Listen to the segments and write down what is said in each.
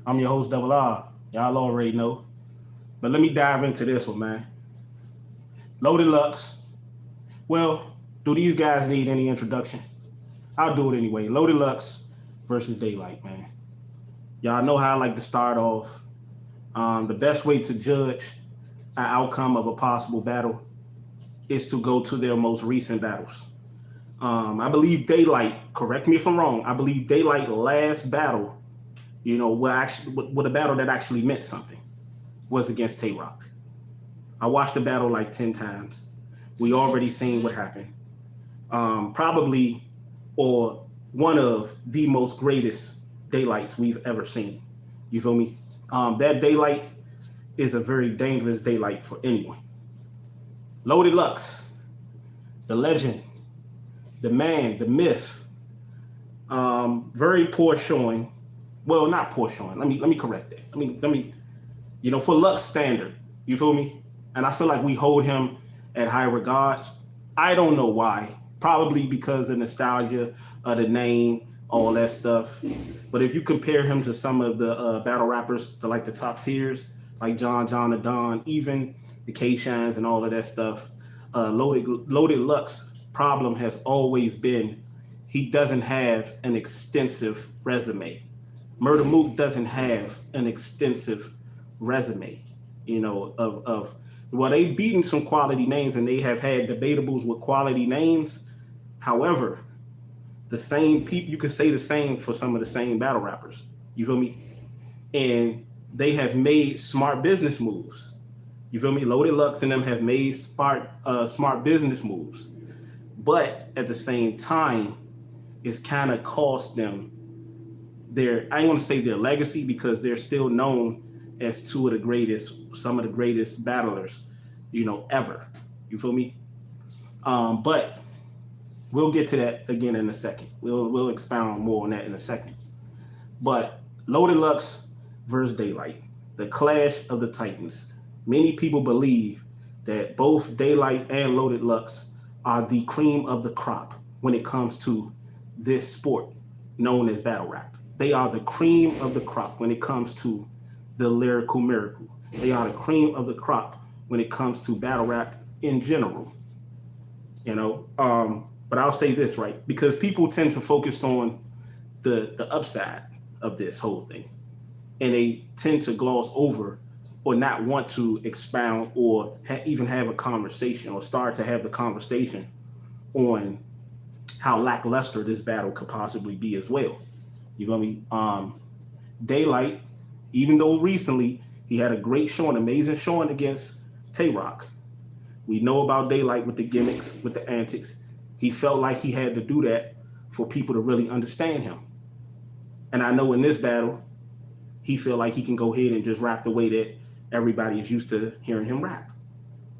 I'm your host, Double R. Y'all already know. But let me dive into this one, man. Loaded Lux. Well, do these guys need any introduction? I'll do it anyway. Loaded Lux versus Daylyt, man. Y'all know how I like to start off. The best way to judge an outcome of a possible battle is to go to their most recent battles. I believe Daylyt, correct me if I'm wrong, I believe Daylyt last battle, what a battle that actually meant something was against Tay-Rock. I watched the battle like 10 times. We already seen what happened. Probably, or one of the most greatest Daylyts we've ever seen. You feel me? That Daylyt is a very dangerous Daylyt for anyone. Loaded Lux, the legend, the man, the myth. Very poor showing. Well, not poor showing. Let me correct that. Let me, for Lux standard, you feel me? And I feel like we hold him at high regards. I don't know why. Probably because of nostalgia of the name, all that stuff. But if you compare him to some of the battle rappers, the top tiers, like John the Don, even the K.O.T.s and all of that stuff, Loaded Lux problem has always been he doesn't have an extensive resume. Murder Mook doesn't have an extensive resume, well, they've beaten some quality names and they have had debatables with quality names. However, the same people, you could say the same for some of the same battle rappers. You feel me? And they have made smart business moves. You feel me? Loaded Lux and them have made smart business moves. But at the same time, it's kind of cost them I ain't want to say their legacy because they're still known as some of the greatest battlers, ever. You feel me? But we'll get to that again in a second. We'll expound more on that in a second. But Loaded Lux versus Daylyt, the clash of the Titans. Many people believe that both Daylyt and Loaded Lux are the cream of the crop when it comes to this sport known as battle rap. They are the cream of the crop when it comes to the lyrical miracle. They are the cream of the crop when it comes to battle rap in general. But I'll say this, right? Because people tend to focus on the upside of this whole thing. And they tend to gloss over or not want to expound or even have a conversation or start to have the conversation on how lackluster this battle could possibly be as well. You know what I mean? Daylyt, even though recently he had a great showing, amazing showing against Tay-Rock. We know about Daylyt with the gimmicks, with the antics. He felt like he had to do that for people to really understand him. And I know in this battle, he felt like he can go ahead and just rap the way that everybody is used to hearing him rap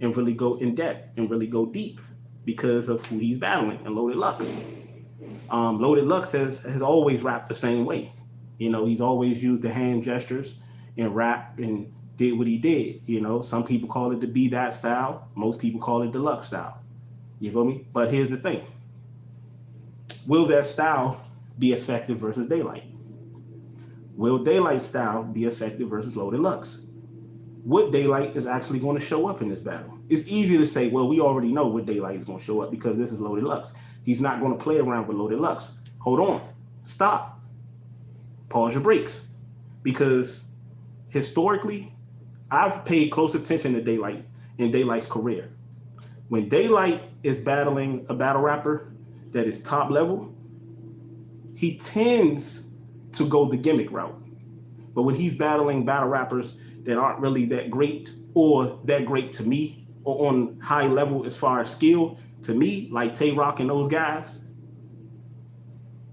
and really go in depth and really go deep because of who he's battling and Loaded Lux. Loaded Lux has always rapped the same way. He's always used the hand gestures and rap and did what he did. Some people call it the B-Dot style. Most people call it the Lux style. You feel me? But here's the thing. Will that style be effective versus Daylyt? Will Daylyt's style be effective versus Loaded Lux? What Daylyt is actually going to show up in this battle? It's easy to say, well, we already know what Daylyt is going to show up because this is Loaded Lux. He's not going to play around with Loaded Lux. Hold on. Stop. Pause your brakes. Because historically, I've paid close attention to Daylyt in Daylyt's career. When Daylyt is battling a battle rapper that is top level, he tends to go the gimmick route. But when he's battling battle rappers that aren't really that great or that great to me or on high level as far as skill, to me, like Tay-Rock and those guys,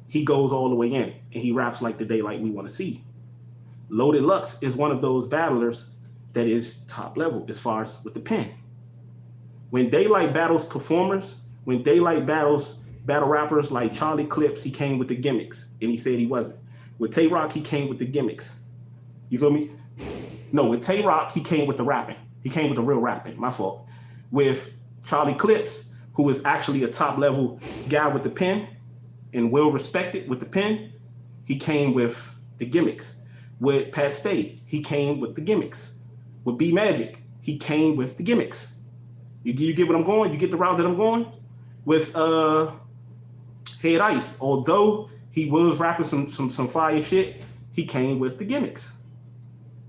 he goes all the way in and he raps like the Daylyt we want to see. Loaded Lux is one of those battlers that is top level as far as with the pen. When Daylyt battles performers, when Daylyt battles battle rappers like Charlie Clips, he came with the gimmicks and he said he wasn't. With Tay-Rock, he came with the gimmicks. You feel me? No, with Tay-Rock, he came with the rapping. He came with the real rapping, my fault. With Charlie Clips, who is actually a top level guy with the pen and well respected with the pen, he came with the gimmicks. With Pat Stay, he came with the gimmicks. With B Magic, he came with the gimmicks. You get what I'm going? You get the route that I'm going? With Head Ice, although he was rapping some fire shit, he came with the gimmicks.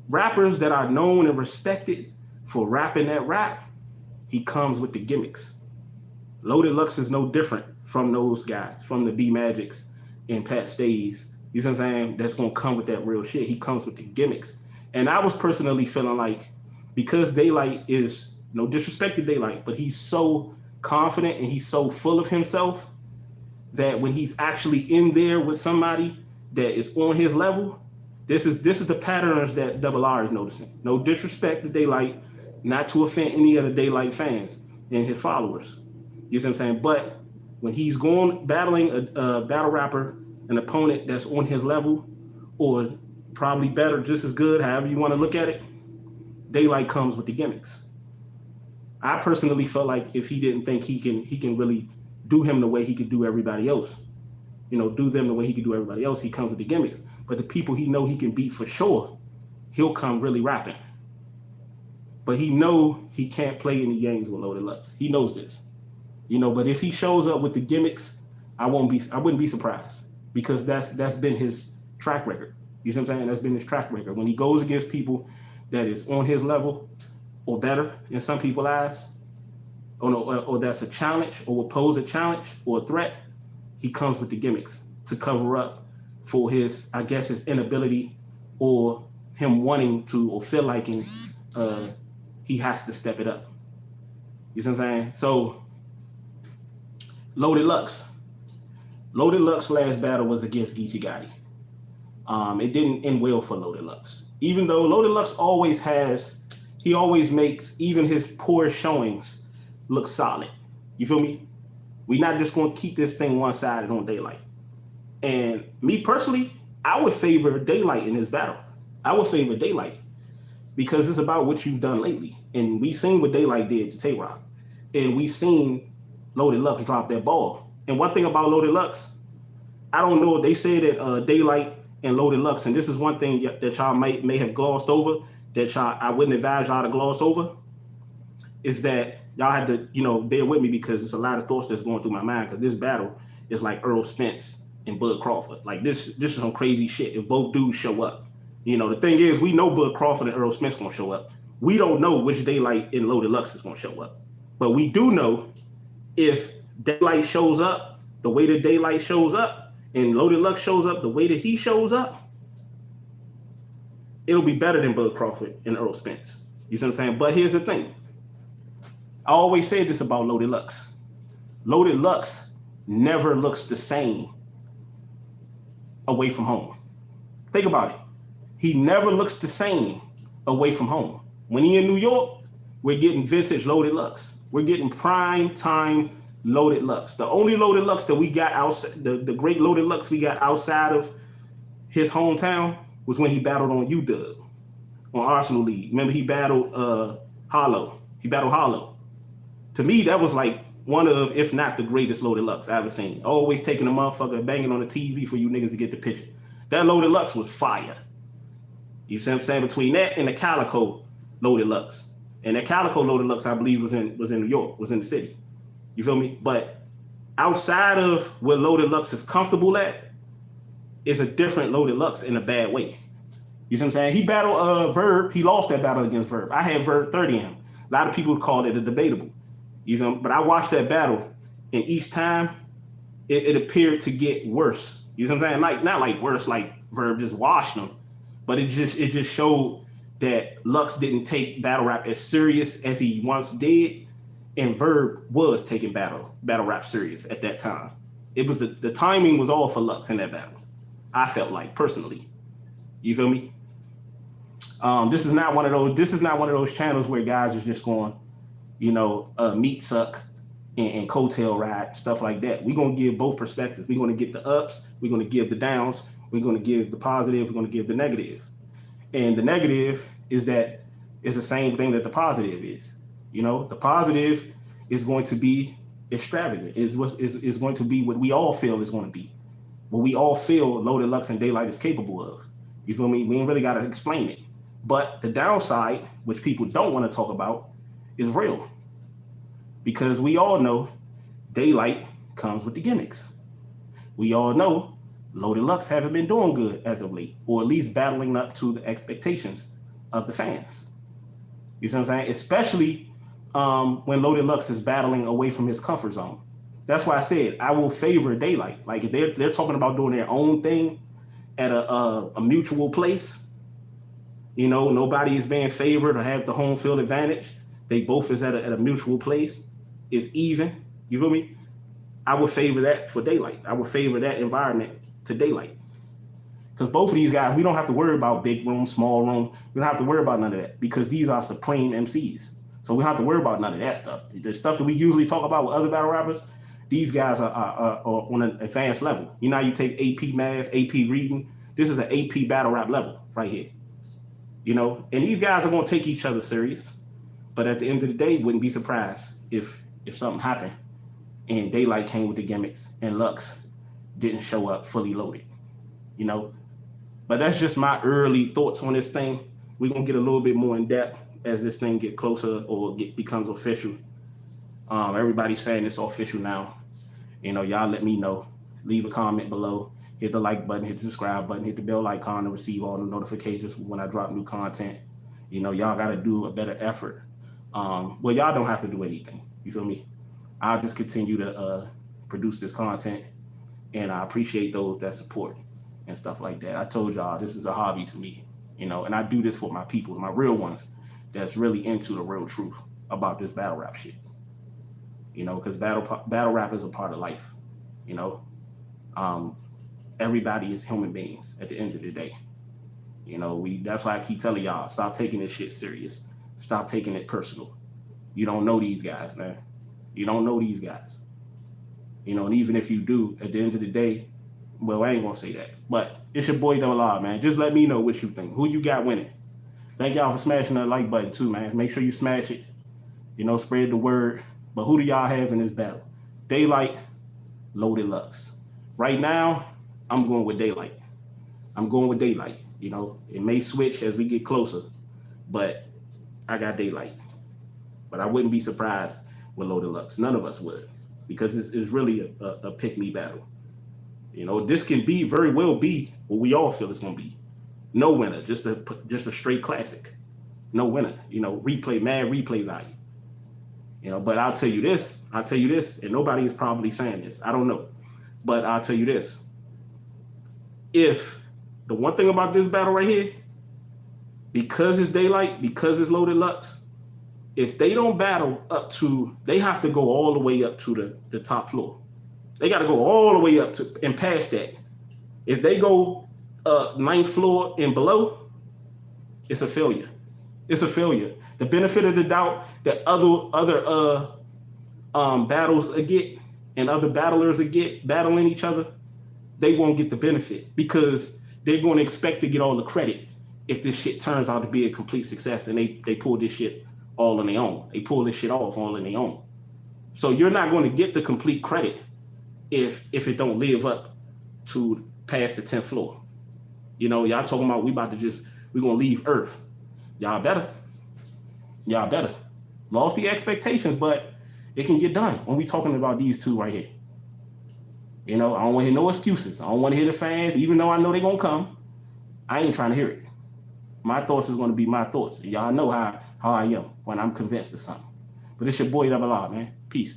Rappers that are known and respected for rapping that rap, he comes with the gimmicks. Loaded Lux is no different from those guys, from the B Magics and Pat Stays. You see what I'm saying? That's gonna come with that real shit. He comes with the gimmicks. And I was personally feeling like, because Daylyt is, no disrespect to Daylyt, but he's so confident and he's so full of himself that when he's actually in there with somebody that is on his level, this is the patterns that Double R is noticing. No disrespect to Daylyt, not to offend any of the Daylyt fans and his followers. You see what I'm saying? But when he's going battling a battle rapper, an opponent that's on his level, or probably better, just as good, however you want to look at it, Daylyt comes with the gimmicks. I personally felt like if he didn't think he can really do him the way he could do everybody else, do them the way he could do everybody else, he comes with the gimmicks. But the people he know he can beat for sure, he'll come really rapping. But he know he can't play any games with Loaded Lux. He knows this. But if he shows up with the gimmicks, I wouldn't be surprised, because that's been his track record. You see what I'm saying? That's been his track record. When he goes against people that is on his level or better in some people's eyes, or that's a challenge, or will pose a challenge or a threat, he comes with the gimmicks to cover up for his inability, or him wanting to, or feel like he has to step it up. You see what I'm saying? So Loaded Lux last battle was against Geechee Gotti. It didn't end well for Loaded Lux. Even though Loaded Lux always makes even his poor showings look solid. You feel me? We're not just going to keep this thing one-sided on Daylyt. And me personally, I would favor Daylyt in this battle. I would favor Daylyt, because it's about what you've done lately. And we've seen what Daylyt did to Tay-Rock. And we've seen Loaded Lux drop that ball. And one thing about Loaded Lux, I don't know, they say that Daylyt and Loaded Lux, and this is one thing that y'all may have glossed over, that I wouldn't advise y'all to gloss over, is that y'all had to, bear with me, because it's a lot of thoughts that's going through my mind, because this battle is like Earl Spence and Bud Crawford. Like this is some crazy shit if both dudes show up. The thing is, we know Bud Crawford and Earl Spence gonna show up. We don't know which Daylyt and Loaded Lux is gonna show up. But we do know if Daylyt shows up the way that Daylyt shows up, and Loaded Lux shows up the way that he shows up, it'll be better than Bud Crawford and Earl Spence. You see what I'm saying? But here's the thing. I always say this about Loaded Lux. Loaded Lux never looks the same away from home. Think about it. He never looks the same away from home. When he in New York, we're getting vintage Loaded Lux. We're getting prime time Loaded Lux. The only Loaded Lux that we got outside, the great Loaded Lux we got outside of his hometown, was when he battled on UW on Arsenal League. Remember, he battled Hollow. He battled Hollow. To me, that was like one of, if not the greatest Loaded Lux I ever seen. Always taking a motherfucker, banging on the TV for you niggas to get the picture. That Loaded Lux was fire. You see what I'm saying? Between that and the Calico Loaded Lux. And that Calico Loaded Lux, I believe, was in New York, was in the city. You feel me? But outside of where Loaded Lux is comfortable at, it's a different Loaded Lux in a bad way. You see what I'm saying? He battled Verb. He lost that battle against Verb. I had Verb 30 him. A lot of people called it a debatable. You know, but I watched that battle, and each time it appeared to get worse. You know what I'm saying? Like, not like worse, like Verb just washed him, but it just showed that Lux didn't take battle rap as serious as he once did, and Verb was taking battle rap serious at that time. It was the timing was all for Lux in that battle. I felt like, personally. You feel me? This is not one of those channels where guys are just going, meat suck and coattail ride, stuff like that. We're going to give both perspectives. We're going to get the ups. We're going to give the downs. We're going to give the positive. We're going to give the negative. And the negative is that it's the same thing that the positive is. The positive is going to be extravagant. Is going to be what we all feel is going to be. What we all feel Loaded Lux and Daylyt is capable of. You feel me? We ain't really got to explain it. But the downside, which people don't want to talk about, is real. Because we all know Daylyt comes with the gimmicks. We all know Loaded Lux haven't been doing good as of late, or at least battling up to the expectations of the fans. You see what I'm saying? Especially when Loaded Lux is battling away from his comfort zone. That's why I said I will favor Daylyt. Like if they're talking about doing their own thing at a mutual place, you know, nobody is being favored or have the home field advantage. They both is at a mutual place. It's even. You feel me? I would favor that for Daylyt. I would favor that environment to Daylyt. Because both of these guys, we don't have to worry about big room, small room. We don't have to worry about none of that because these are supreme MCs. So we don't have to worry about none of that stuff. The stuff that we usually talk about with other battle rappers, these guys are on an advanced level. You know, you take AP math, AP reading. This is an AP battle rap level right here. You know, and these guys are going to take each other serious. But at the end of the day, wouldn't be surprised if something happened and Daylyt came with the gimmicks and Lux didn't show up fully loaded. You know, but that's just my early thoughts on this thing. We're going to get a little bit more in depth as this thing get closer or becomes official. Everybody's saying it's official now. You know, y'all let me know. Leave a comment below. Hit the like button, hit the subscribe button, hit the bell icon to receive all the notifications when I drop new content. You know, y'all got to do a better effort. Well, y'all don't have to do anything. You feel me? I'll just continue to produce this content, and I appreciate those that support and stuff like that. I told y'all this is a hobby to me, you know, and I do this for my people, my real ones that's really into the real truth about this battle rap shit. You know, because battle rap is a part of life. You know, everybody is human beings at the end of the day. You know, that's why I keep telling y'all, stop taking this shit serious. Stop taking it personal. You don't know these guys, man. You don't know these guys. You know, and even if you do, at the end of the day, well, I ain't gonna say that. But it's your boy Daylyt, man. Just let me know what you think. Who you got winning? Thank y'all for smashing that like button too, man. Make sure you smash it. You know, spread the word. But who do y'all have in this battle? Daylyt, Loaded Lux. Right now, I'm going with Daylyt. I'm going with Daylyt. You know, it may switch as we get closer, but I got Daylyt. But I wouldn't be surprised with Loaded Lux. None of us would, because it's really a pick-me battle. You know, this can be very well be what we all feel it's gonna be. No winner, just a straight classic. No winner. You know, mad replay value. You know, but I'll tell you this, and nobody is probably saying this. I don't know. But I'll tell you this. If the one thing about this battle right here, because it's Daylyt, because it's Loaded Lux, if they don't battle up to, they have to go all the way up to the top floor. They got to go all the way up to and past that. If they go 9th floor and below, it's a failure. It's a failure. The benefit of the doubt that other battles get and other battlers get battling each other, they won't get the benefit because they're going to expect to get all the credit if this shit turns out to be a complete success and they pull this shit all on their own. They pull this shit off all on their own. So you're not going to get the complete credit if it don't live up to past the 10th floor. You know, y'all talking about we're going to leave Earth. Y'all better. Lost the expectations, but it can get done when we talking about these two right here. You know, I don't want to hear no excuses. I don't want to hear the fans, even though I know they're going to come. I ain't trying to hear it. My thoughts is going to be my thoughts. Y'all know how I am when I'm convinced of something. But it's your boy Daylyt, man. Peace.